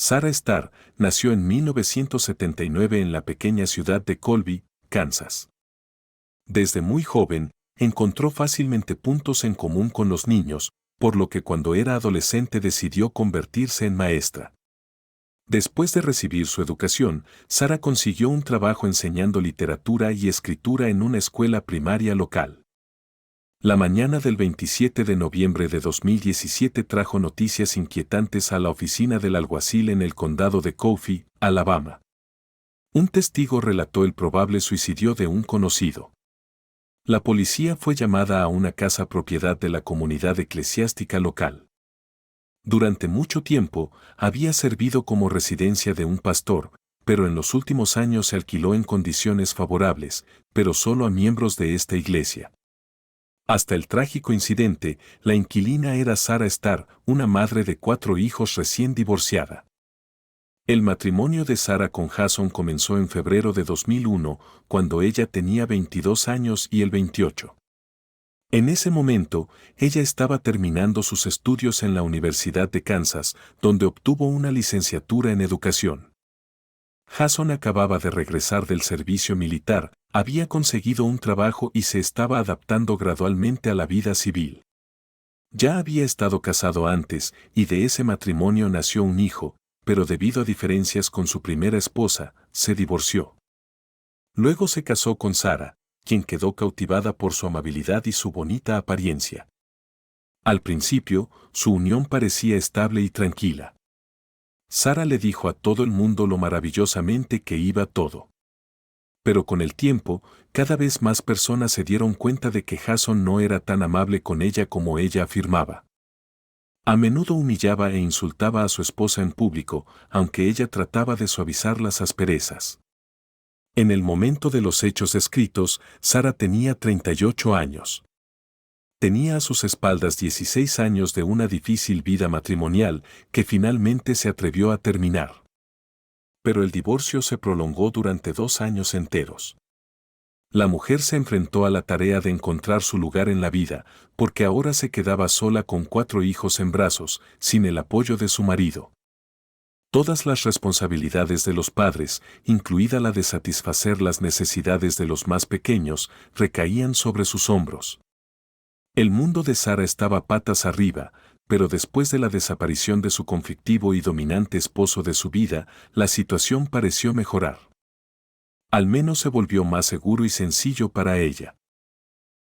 Sarah Starr nació en 1979 en la pequeña ciudad de Colby, Kansas. Desde muy joven, encontró fácilmente puntos en común con los niños, por lo que cuando era adolescente decidió convertirse en maestra. Después de recibir su educación, Sarah consiguió un trabajo enseñando literatura y escritura en una escuela primaria local. La mañana del 27 de noviembre de 2017 trajo noticias inquietantes a la oficina del alguacil en el condado de Coffee, Alabama. Un testigo relató el probable suicidio de un conocido. La policía fue llamada a una casa propiedad de la comunidad eclesiástica local. Durante mucho tiempo, había servido como residencia de un pastor, pero en los últimos años se alquiló en condiciones favorables, pero solo a miembros de esta iglesia. Hasta el trágico incidente, la inquilina era Sarah Starr, una madre de 4 hijos recién divorciada. El matrimonio de Sarah con Jason comenzó en febrero de 2001, cuando ella tenía 22 años y él 28. En ese momento, ella estaba terminando sus estudios en la Universidad de Kansas, donde obtuvo una licenciatura en educación. Jason acababa de regresar del servicio militar, había conseguido un trabajo y se estaba adaptando gradualmente a la vida civil. Ya había estado casado antes y de ese matrimonio nació un hijo, pero debido a diferencias con su primera esposa, se divorció. Luego se casó con Sarah, quien quedó cautivada por su amabilidad y su bonita apariencia. Al principio, su unión parecía estable y tranquila. Sarah le dijo a todo el mundo lo maravillosamente que iba todo. Pero con el tiempo, cada vez más personas se dieron cuenta de que Jason no era tan amable con ella como ella afirmaba. A menudo humillaba e insultaba a su esposa en público, aunque ella trataba de suavizar las asperezas. En el momento de los hechos descritos, Sarah tenía 38 años. Tenía a sus espaldas 16 años de una difícil vida matrimonial que finalmente se atrevió a terminar. Pero el divorcio se prolongó durante 2 años enteros. La mujer se enfrentó a la tarea de encontrar su lugar en la vida, porque ahora se quedaba sola con 4 hijos en brazos, sin el apoyo de su marido. Todas las responsabilidades de los padres, incluida la de satisfacer las necesidades de los más pequeños, recaían sobre sus hombros. El mundo de Sarah estaba patas arriba, pero después de la desaparición de su conflictivo y dominante esposo de su vida, la situación pareció mejorar. Al menos se volvió más seguro y sencillo para ella.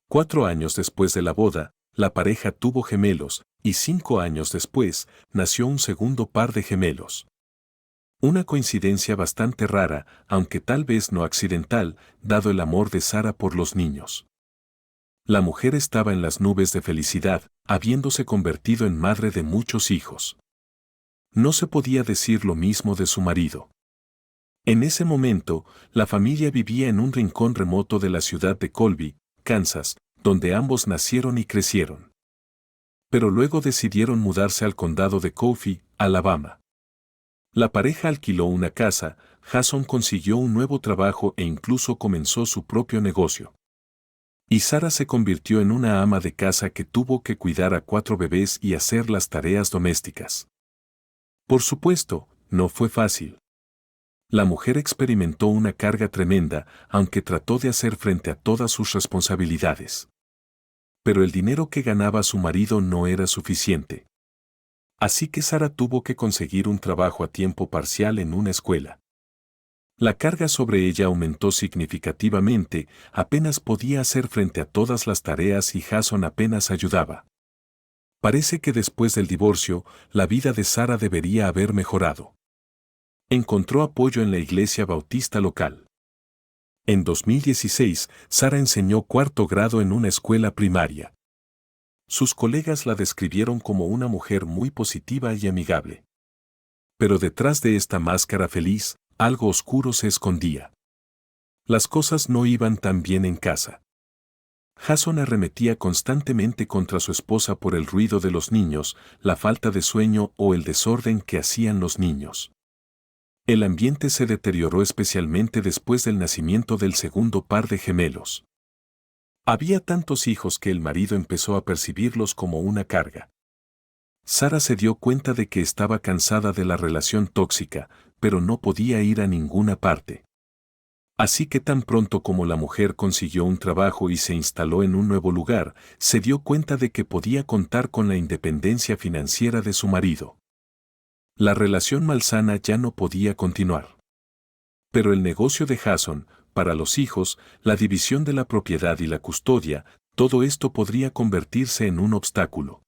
4 años después de la boda, la pareja tuvo gemelos, y 5 años después, nació un segundo par de gemelos. Una coincidencia bastante rara, aunque tal vez no accidental, dado el amor de Sarah por los niños. La mujer estaba en las nubes de felicidad, habiéndose convertido en madre de muchos hijos. No se podía decir lo mismo de su marido. En ese momento, la familia vivía en un rincón remoto de la ciudad de Colby, Kansas, donde ambos nacieron y crecieron. Pero luego decidieron mudarse al condado de Coffee, Alabama. La pareja alquiló una casa, Jason consiguió un nuevo trabajo e incluso comenzó su propio negocio. Y Sarah se convirtió en una ama de casa que tuvo que cuidar a 4 bebés y hacer las tareas domésticas. Por supuesto, no fue fácil. La mujer experimentó una carga tremenda, aunque trató de hacer frente a todas sus responsabilidades. Pero el dinero que ganaba su marido no era suficiente. Así que Sarah tuvo que conseguir un trabajo a tiempo parcial en una escuela. La carga sobre ella aumentó significativamente, apenas podía hacer frente a todas las tareas y Jason apenas ayudaba. Parece que después del divorcio, la vida de Sarah debería haber mejorado. Encontró apoyo en la iglesia bautista local. En 2016, Sarah enseñó 4º grado en una escuela primaria. Sus colegas la describieron como una mujer muy positiva y amigable. Pero detrás de esta máscara feliz, algo oscuro se escondía. Las cosas no iban tan bien en casa. Jason arremetía constantemente contra su esposa por el ruido de los niños, la falta de sueño o el desorden que hacían los niños. El ambiente se deterioró especialmente después del nacimiento del segundo par de gemelos. Había tantos hijos que el marido empezó a percibirlos como una carga. Sara se dio cuenta de que estaba cansada de la relación tóxica, pero no podía ir a ninguna parte. Así que tan pronto como la mujer consiguió un trabajo y se instaló en un nuevo lugar, se dio cuenta de que podía contar con la independencia financiera de su marido. La relación malsana ya no podía continuar. Pero el negocio de Jason, para los hijos, la división de la propiedad y la custodia, todo esto podría convertirse en un obstáculo.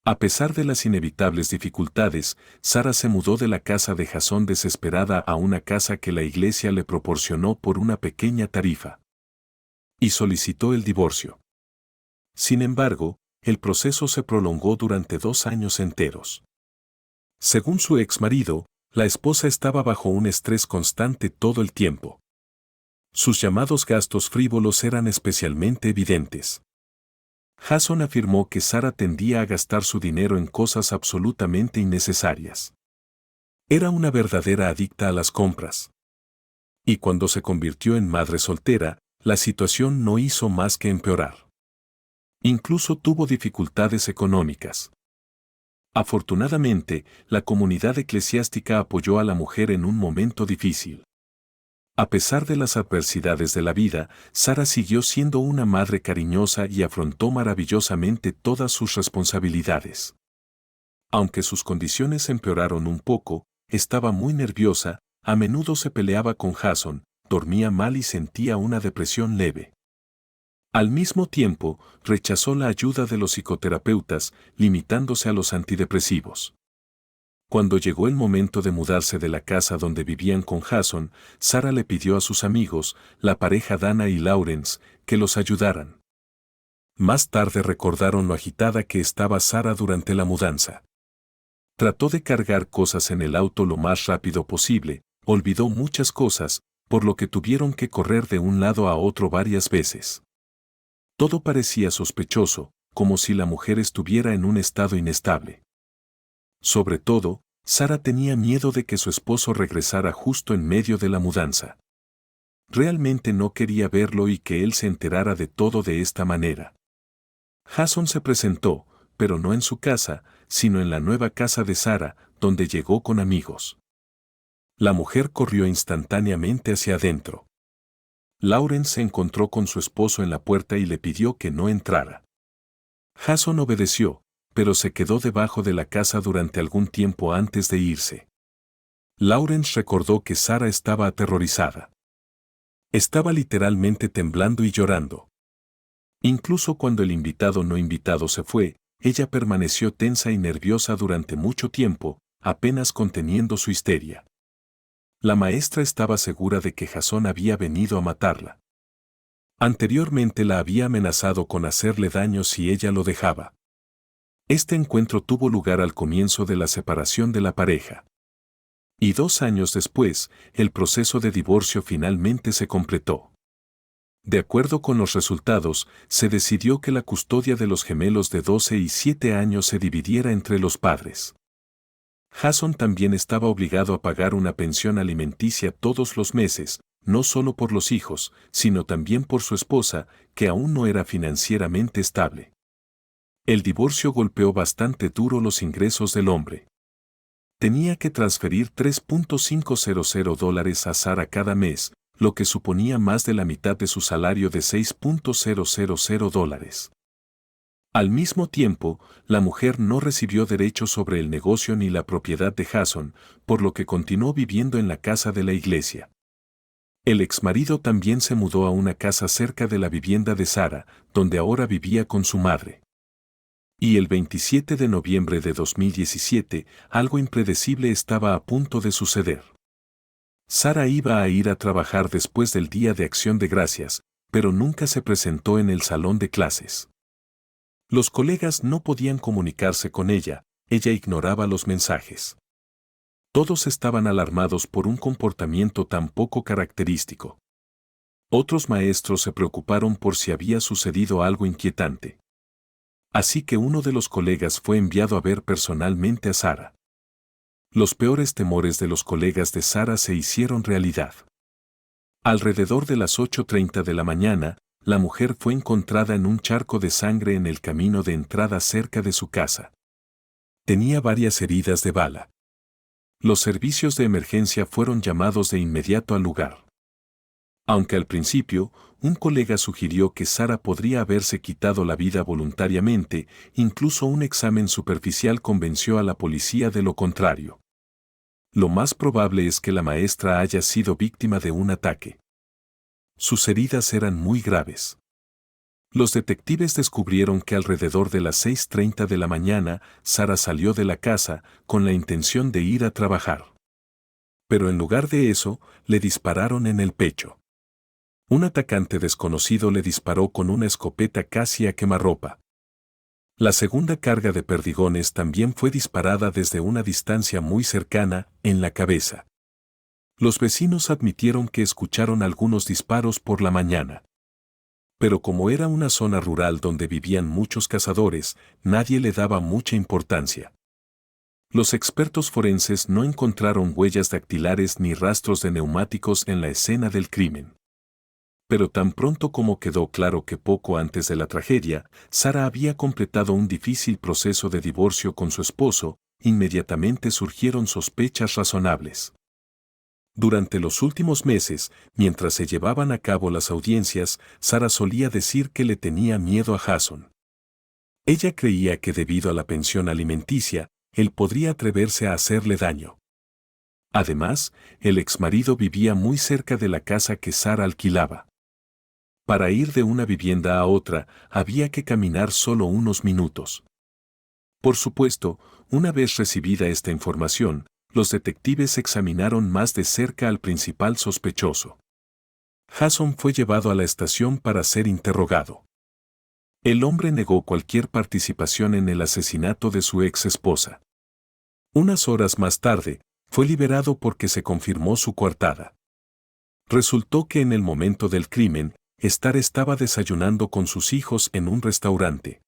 A pesar de las inevitables dificultades, Sara se mudó de la casa de Jason desesperada a una casa que la iglesia le proporcionó por una pequeña tarifa. Y solicitó el divorcio. Sin embargo, el proceso se prolongó durante 2 años enteros. Según su ex marido, la esposa estaba bajo un estrés constante todo el tiempo. Sus llamados gastos frívolos eran especialmente evidentes. Jason afirmó que Sara tendía a gastar su dinero en cosas absolutamente innecesarias. Era una verdadera adicta a las compras. Y cuando se convirtió en madre soltera, la situación no hizo más que empeorar. Incluso tuvo dificultades económicas. Afortunadamente, la comunidad eclesiástica apoyó a la mujer en un momento difícil. A pesar de las adversidades de la vida, Sara siguió siendo una madre cariñosa y afrontó maravillosamente todas sus responsabilidades. Aunque sus condiciones empeoraron un poco, estaba muy nerviosa, a menudo se peleaba con Jason, dormía mal y sentía una depresión leve. Al mismo tiempo, rechazó la ayuda de los psicoterapeutas, limitándose a los antidepresivos. Cuando llegó el momento de mudarse de la casa donde vivían con Jason, Sara le pidió a sus amigos, la pareja Dana y Lawrence, que los ayudaran. Más tarde recordaron lo agitada que estaba Sara durante la mudanza. Trató de cargar cosas en el auto lo más rápido posible, olvidó muchas cosas, por lo que tuvieron que correr de un lado a otro varias veces. Todo parecía sospechoso, como si la mujer estuviera en un estado inestable. Sobre todo, Sara tenía miedo de que su esposo regresara justo en medio de la mudanza. Realmente no quería verlo y que él se enterara de todo de esta manera. Jason se presentó, pero no en su casa, sino en la nueva casa de Sara, donde llegó con amigos. La mujer corrió instantáneamente hacia adentro. Lawrence se encontró con su esposo en la puerta y le pidió que no entrara. Jason obedeció, pero se quedó debajo de la casa durante algún tiempo antes de irse. Lawrence recordó que Sara estaba aterrorizada. Estaba literalmente temblando y llorando. Incluso cuando el invitado no invitado se fue, ella permaneció tensa y nerviosa durante mucho tiempo, apenas conteniendo su histeria. La maestra estaba segura de que Jason había venido a matarla. Anteriormente la había amenazado con hacerle daño si ella lo dejaba. Este encuentro tuvo lugar al comienzo de la separación de la pareja. Y 2 años después, el proceso de divorcio finalmente se completó. De acuerdo con los resultados, se decidió que la custodia de los gemelos de 12 y 7 años se dividiera entre los padres. Jason también estaba obligado a pagar una pensión alimenticia todos los meses, no solo por los hijos, sino también por su esposa, que aún no era financieramente estable. El divorcio golpeó bastante duro los ingresos del hombre. Tenía que transferir $3.500 a Sara cada mes, lo que suponía más de la mitad de su salario de $6.000. Al mismo tiempo, la mujer no recibió derechos sobre el negocio ni la propiedad de Jason, por lo que continuó viviendo en la casa de la iglesia. El exmarido también se mudó a una casa cerca de la vivienda de Sara, donde ahora vivía con su madre. Y el 27 de noviembre de 2017, algo impredecible estaba a punto de suceder. Sara iba a ir a trabajar después del Día de Acción de Gracias, pero nunca se presentó en el salón de clases. Los colegas no podían comunicarse con ella ignoraba los mensajes. Todos estaban alarmados por un comportamiento tan poco característico. Otros maestros se preocuparon por si había sucedido algo inquietante. Así que uno de los colegas fue enviado a ver personalmente a Sara. Los peores temores de los colegas de Sara se hicieron realidad. Alrededor de las 8:30 de la mañana, la mujer fue encontrada en un charco de sangre en el camino de entrada cerca de su casa. tenía varias heridas de bala. Los servicios de emergencia fueron llamados de inmediato al lugar. Aunque al principio, un colega sugirió que Sara podría haberse quitado la vida voluntariamente, incluso un examen superficial convenció a la policía de lo contrario. Lo más probable es que la maestra haya sido víctima de un ataque. Sus heridas eran muy graves. Los detectives descubrieron que alrededor de las 6:30 de la mañana, Sara salió de la casa con la intención de ir a trabajar. Pero en lugar de eso, le dispararon en el pecho. Un atacante desconocido le disparó con una escopeta casi a quemarropa. La segunda carga de perdigones también fue disparada desde una distancia muy cercana, en la cabeza. Los vecinos admitieron que escucharon algunos disparos por la mañana. Pero como era una zona rural donde vivían muchos cazadores, nadie le daba mucha importancia. Los expertos forenses no encontraron huellas dactilares ni rastros de neumáticos en la escena del crimen. Pero tan pronto como quedó claro que poco antes de la tragedia, Sara había completado un difícil proceso de divorcio con su esposo, inmediatamente surgieron sospechas razonables. Durante los últimos meses, mientras se llevaban a cabo las audiencias, Sara solía decir que le tenía miedo a Jason. Ella creía que debido a la pensión alimenticia, él podría atreverse a hacerle daño. Además, el exmarido vivía muy cerca de la casa que Sara alquilaba. Para ir de una vivienda a otra, había que caminar solo unos minutos. Por supuesto, una vez recibida esta información, los detectives examinaron más de cerca al principal sospechoso. Jason fue llevado a la estación para ser interrogado. El hombre negó cualquier participación en el asesinato de su ex esposa. Unas horas más tarde, fue liberado porque se confirmó su coartada. Resultó que en el momento del crimen, Star estaba desayunando con sus hijos en un restaurante.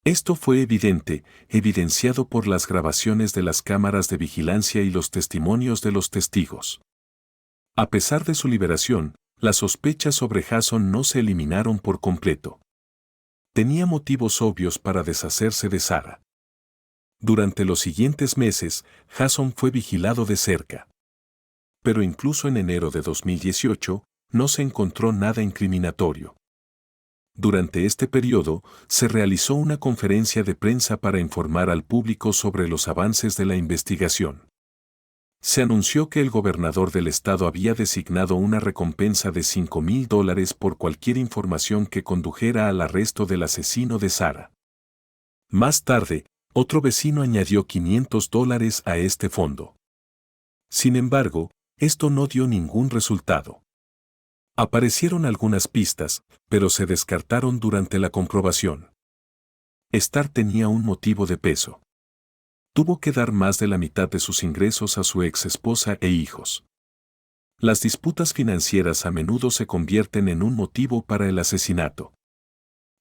Esto fue evidenciado por las grabaciones de las cámaras de vigilancia y los testimonios de los testigos. A pesar de su liberación, las sospechas sobre Jason no se eliminaron por completo. Tenía motivos obvios para deshacerse de Sara. Durante los siguientes meses, Jason fue vigilado de cerca. Pero incluso en enero de 2018, no se encontró nada incriminatorio. Durante este periodo, se realizó una conferencia de prensa para informar al público sobre los avances de la investigación. Se anunció que el gobernador del estado había designado una recompensa de $5,000 por cualquier información que condujera al arresto del asesino de Sara. Más tarde, otro vecino añadió $500 a este fondo. Sin embargo, esto no dio ningún resultado. Aparecieron algunas pistas, pero se descartaron durante la comprobación. Star tenía un motivo de peso. Tuvo que dar más de la mitad de sus ingresos a su ex esposa e hijos. Las disputas financieras a menudo se convierten en un motivo para el asesinato.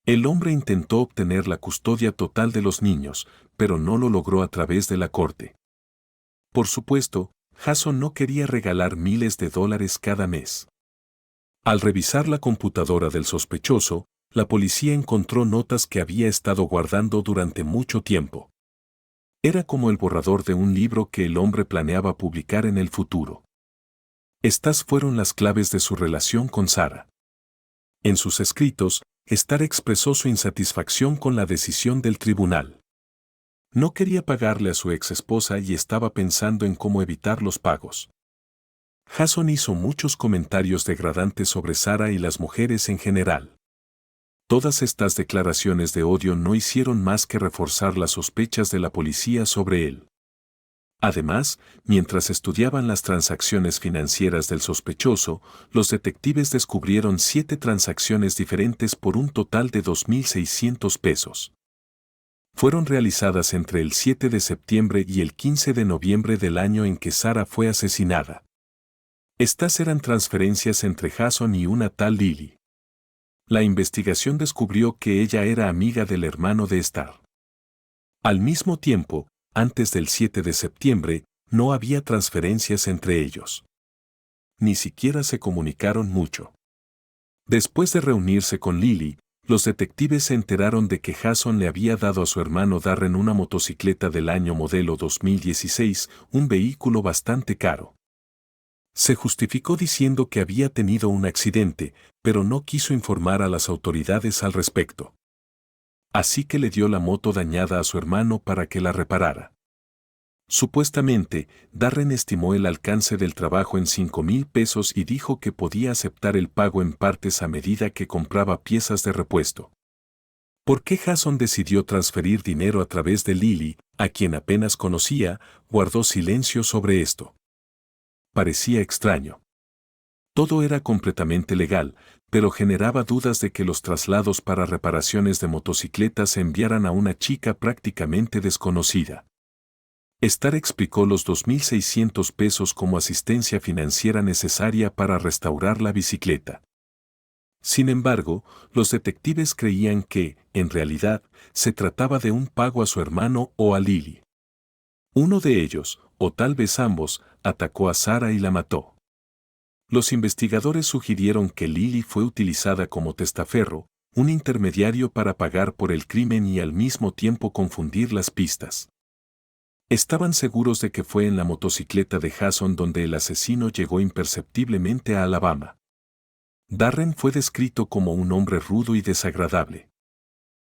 El hombre intentó obtener la custodia total de los niños, pero no lo logró a través de la corte. Por supuesto, Jason no quería regalar miles de dólares cada mes. Al revisar la computadora del sospechoso, la policía encontró notas que había estado guardando durante mucho tiempo. Era como el borrador de un libro que el hombre planeaba publicar en el futuro. Estas fueron las claves de su relación con Sara. En sus escritos, Star expresó su insatisfacción con la decisión del tribunal. No quería pagarle a su ex esposa y estaba pensando en cómo evitar los pagos. Jason hizo muchos comentarios degradantes sobre Sara y las mujeres en general. Todas estas declaraciones de odio no hicieron más que reforzar las sospechas de la policía sobre él. Además, mientras estudiaban las transacciones financieras del sospechoso, los detectives descubrieron 7 transacciones diferentes por un total de $2,600. Fueron realizadas entre el 7 de septiembre y el 15 de noviembre del año en que Sara fue asesinada. Estas eran transferencias entre Jason y una tal Lily. La investigación descubrió que ella era amiga del hermano de Star. Al mismo tiempo, antes del 7 de septiembre, no había transferencias entre ellos. Ni siquiera se comunicaron mucho. Después de reunirse con Lily, los detectives se enteraron de que Jason le había dado a su hermano Darren una motocicleta del año modelo 2016, un vehículo bastante caro. Se justificó diciendo que había tenido un accidente, pero no quiso informar a las autoridades al respecto. Así que le dio la moto dañada a su hermano para que la reparara. Supuestamente, Darren estimó el alcance del trabajo en $5,000 y dijo que podía aceptar el pago en partes a medida que compraba piezas de repuesto. ¿Por qué Jason decidió transferir dinero a través de Lily, a quien apenas conocía? Guardó silencio sobre esto. Parecía extraño. Todo era completamente legal, pero generaba dudas de que los traslados para reparaciones de motocicletas se enviaran a una chica prácticamente desconocida. Star explicó los $2,600 como asistencia financiera necesaria para restaurar la bicicleta. Sin embargo, los detectives creían que, en realidad, se trataba de un pago a su hermano o a Lily. Uno de ellos, o tal vez ambos, atacó a Sarah y la mató. Los investigadores sugirieron que Lily fue utilizada como testaferro, un intermediario para pagar por el crimen y al mismo tiempo confundir las pistas. Estaban seguros de que fue en la motocicleta de Jason donde el asesino llegó imperceptiblemente a Alabama. Darren fue descrito como un hombre rudo y desagradable.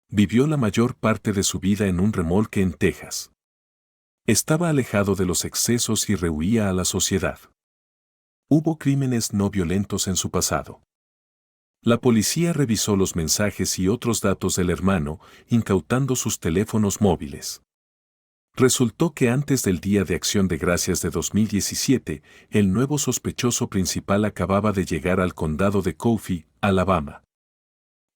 Vivió la mayor parte de su vida en un remolque en Texas. Estaba alejado de los excesos y rehuía a la sociedad. Hubo crímenes no violentos en su pasado. La policía revisó los mensajes y otros datos del hermano, incautando sus teléfonos móviles. Resultó que antes del Día de Acción de Gracias de 2017, el nuevo sospechoso principal acababa de llegar al condado de Coffee, Alabama.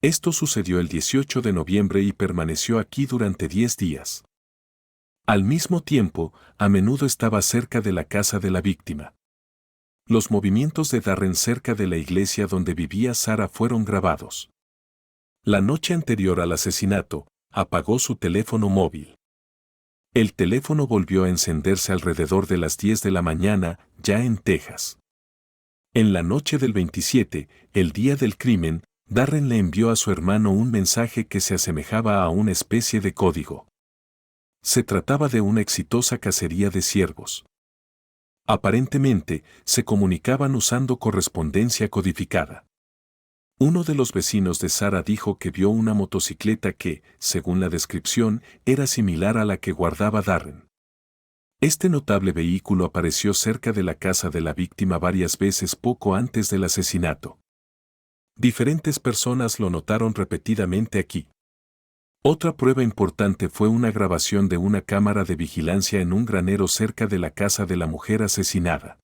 Esto sucedió el 18 de noviembre y permaneció aquí durante 10 días. Al mismo tiempo, a menudo estaba cerca de la casa de la víctima. Los movimientos de Darren cerca de la iglesia donde vivía Sarah fueron grabados. La noche anterior al asesinato, apagó su teléfono móvil. El teléfono volvió a encenderse alrededor de las 10 de la mañana, ya en Texas. En la noche del 27, el día del crimen, Darren le envió a su hermano un mensaje que se asemejaba a una especie de código. Se trataba de una exitosa cacería de ciervos. Aparentemente, se comunicaban usando correspondencia codificada. Uno de los vecinos de Sarah dijo que vio una motocicleta que, según la descripción, era similar a la que guardaba Darren. Este notable vehículo apareció cerca de la casa de la víctima varias veces poco antes del asesinato. Diferentes personas lo notaron repetidamente aquí. Otra prueba importante fue una grabación de una cámara de vigilancia en un granero cerca de la casa de la mujer asesinada.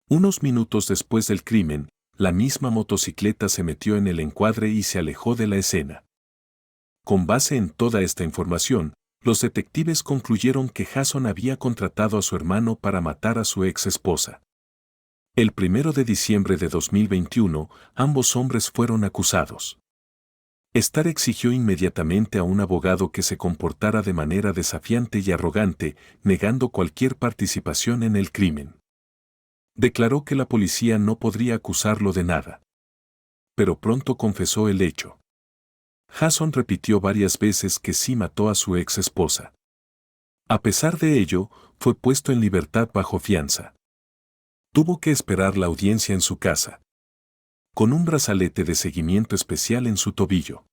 Unos minutos después del crimen, la misma motocicleta se metió en el encuadre y se alejó de la escena. Con base en toda esta información, los detectives concluyeron que Jason había contratado a su hermano para matar a su ex esposa. El 1 de diciembre de 2021, ambos hombres fueron acusados. Star exigió inmediatamente a un abogado que se comportara de manera desafiante y arrogante, negando cualquier participación en el crimen. Declaró que la policía no podría acusarlo de nada. Pero pronto confesó el hecho. Jason repitió varias veces que sí mató a su ex esposa. A pesar de ello, fue puesto en libertad bajo fianza. Tuvo que esperar la audiencia en su casa, con un brazalete de seguimiento especial en su tobillo.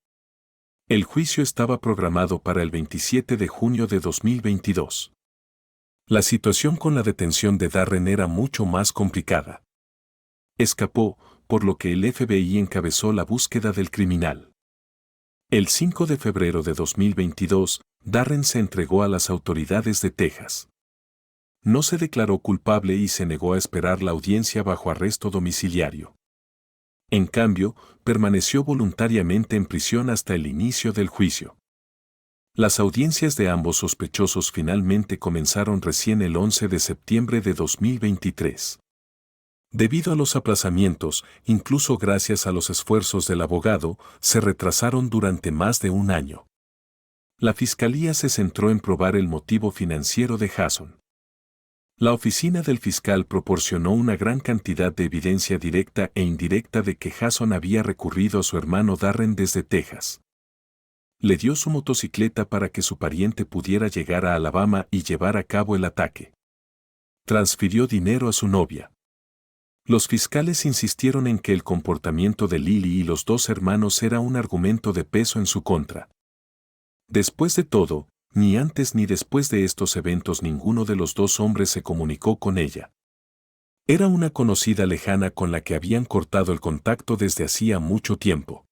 El juicio estaba programado para el 27 de junio de 2022. La situación con la detención de Darren era mucho más complicada. Escapó, por lo que el FBI encabezó la búsqueda del criminal. El 5 de febrero de 2022, Darren se entregó a las autoridades de Texas. No se declaró culpable y se negó a esperar la audiencia bajo arresto domiciliario. En cambio, permaneció voluntariamente en prisión hasta el inicio del juicio. Las audiencias de ambos sospechosos finalmente comenzaron recién el 11 de septiembre de 2023. Debido a los aplazamientos, incluso gracias a los esfuerzos del abogado, se retrasaron durante más de un año. La fiscalía se centró en probar el motivo financiero de Jason. La oficina del fiscal proporcionó una gran cantidad de evidencia directa e indirecta de que Jason había recurrido a su hermano Darren desde Texas. Le dio su motocicleta para que su pariente pudiera llegar a Alabama y llevar a cabo el ataque. Transfirió dinero a su novia. Los fiscales insistieron en que el comportamiento de Lily y los dos hermanos era un argumento de peso en su contra. Después de todo, ni antes ni después de estos eventos ninguno de los dos hombres se comunicó con ella. Era una conocida lejana con la que habían cortado el contacto desde hacía mucho tiempo.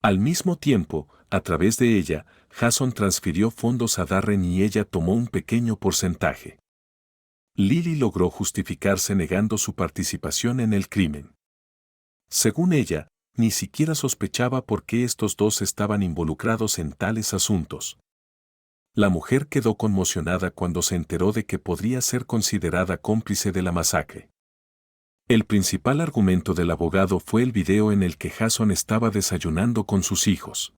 Al mismo tiempo, a través de ella, Jason transfirió fondos a Darren y ella tomó un pequeño porcentaje. Lily logró justificarse negando su participación en el crimen. Según ella, ni siquiera sospechaba por qué estos dos estaban involucrados en tales asuntos. La mujer quedó conmocionada cuando se enteró de que podría ser considerada cómplice de la masacre. El principal argumento del abogado fue el video en el que Jason estaba desayunando con sus hijos.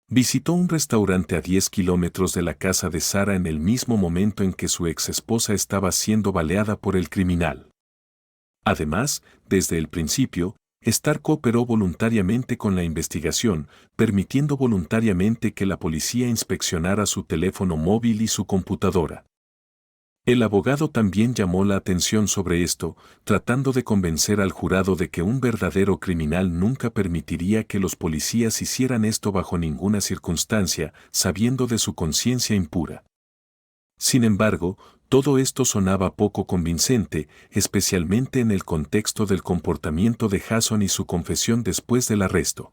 Visitó un restaurante a 10 kilómetros de la casa de Sarah en el mismo momento en que su ex-esposa estaba siendo baleada por el criminal. Además, desde el principio, Starr cooperó voluntariamente con la investigación, permitiendo voluntariamente que la policía inspeccionara su teléfono móvil y su computadora. El abogado también llamó la atención sobre esto, tratando de convencer al jurado de que un verdadero criminal nunca permitiría que los policías hicieran esto bajo ninguna circunstancia, sabiendo de su conciencia impura. Sin embargo, todo esto sonaba poco convincente, especialmente en el contexto del comportamiento de Jason y su confesión después del arresto.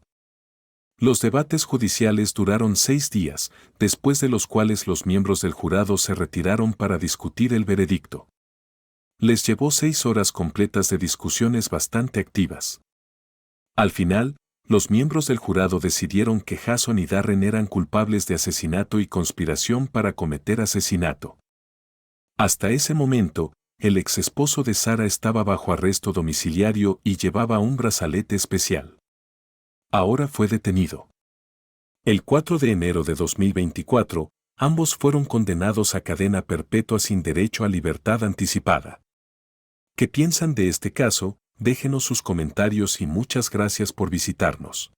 Los debates judiciales duraron 6 días, después de los cuales los miembros del jurado se retiraron para discutir el veredicto. Les llevó 6 horas completas de discusiones bastante activas. Al final, los miembros del jurado decidieron que Jason y Darren eran culpables de asesinato y conspiración para cometer asesinato. Hasta ese momento, el ex-esposo de Sarah estaba bajo arresto domiciliario y llevaba un brazalete especial. Ahora fue detenido. El 4 de enero de 2024, ambos fueron condenados a cadena perpetua sin derecho a libertad anticipada. ¿Qué piensan de este caso? Déjenos sus comentarios y muchas gracias por visitarnos.